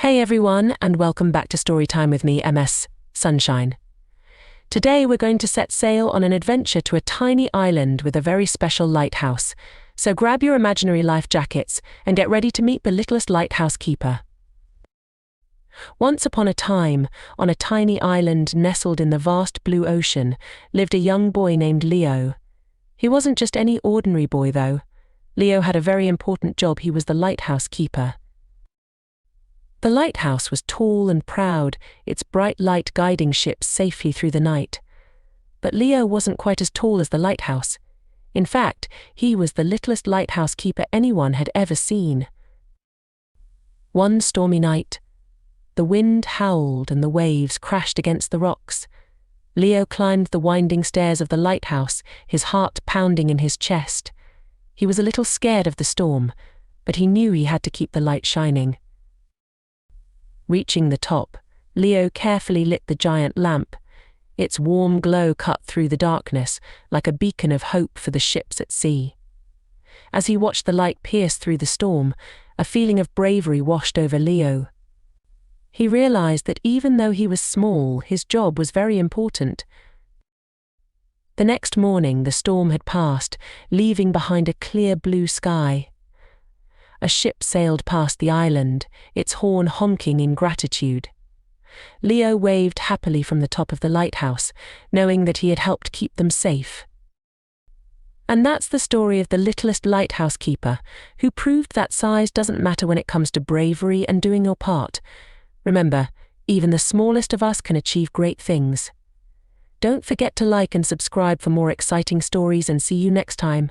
Hey everyone, and welcome back to Storytime with me, MS Sunshine. Today we're going to set sail on an adventure to a tiny island with a very special lighthouse. So grab your imaginary life jackets and get ready to meet the littlest lighthouse keeper. Once upon a time, on a tiny island nestled in the vast blue ocean, lived a young boy named Leo. He wasn't just any ordinary boy though. Leo had a very important job. He was the lighthouse keeper. The lighthouse was tall and proud, its bright light guiding ships safely through the night. But Leo wasn't quite as tall as the lighthouse. In fact, he was the littlest lighthouse keeper anyone had ever seen. One stormy night, the wind howled and the waves crashed against the rocks. Leo climbed the winding stairs of the lighthouse, his heart pounding in his chest. He was a little scared of the storm, but he knew he had to keep the light shining. Reaching the top, Leo carefully lit the giant lamp. Its warm glow cut through the darkness like a beacon of hope for the ships at sea. As he watched the light pierce through the storm, a feeling of bravery washed over Leo. He realized that even though he was small, his job was very important. The next morning, the storm had passed, leaving behind a clear blue sky. A ship sailed past the island, its horn honking in gratitude. Leo waved happily from the top of the lighthouse, knowing that he had helped keep them safe. And that's the story of the littlest lighthouse keeper, who proved that size doesn't matter when it comes to bravery and doing your part. Remember, even the smallest of us can achieve great things. Don't forget to like and subscribe for more exciting stories, and see you next time.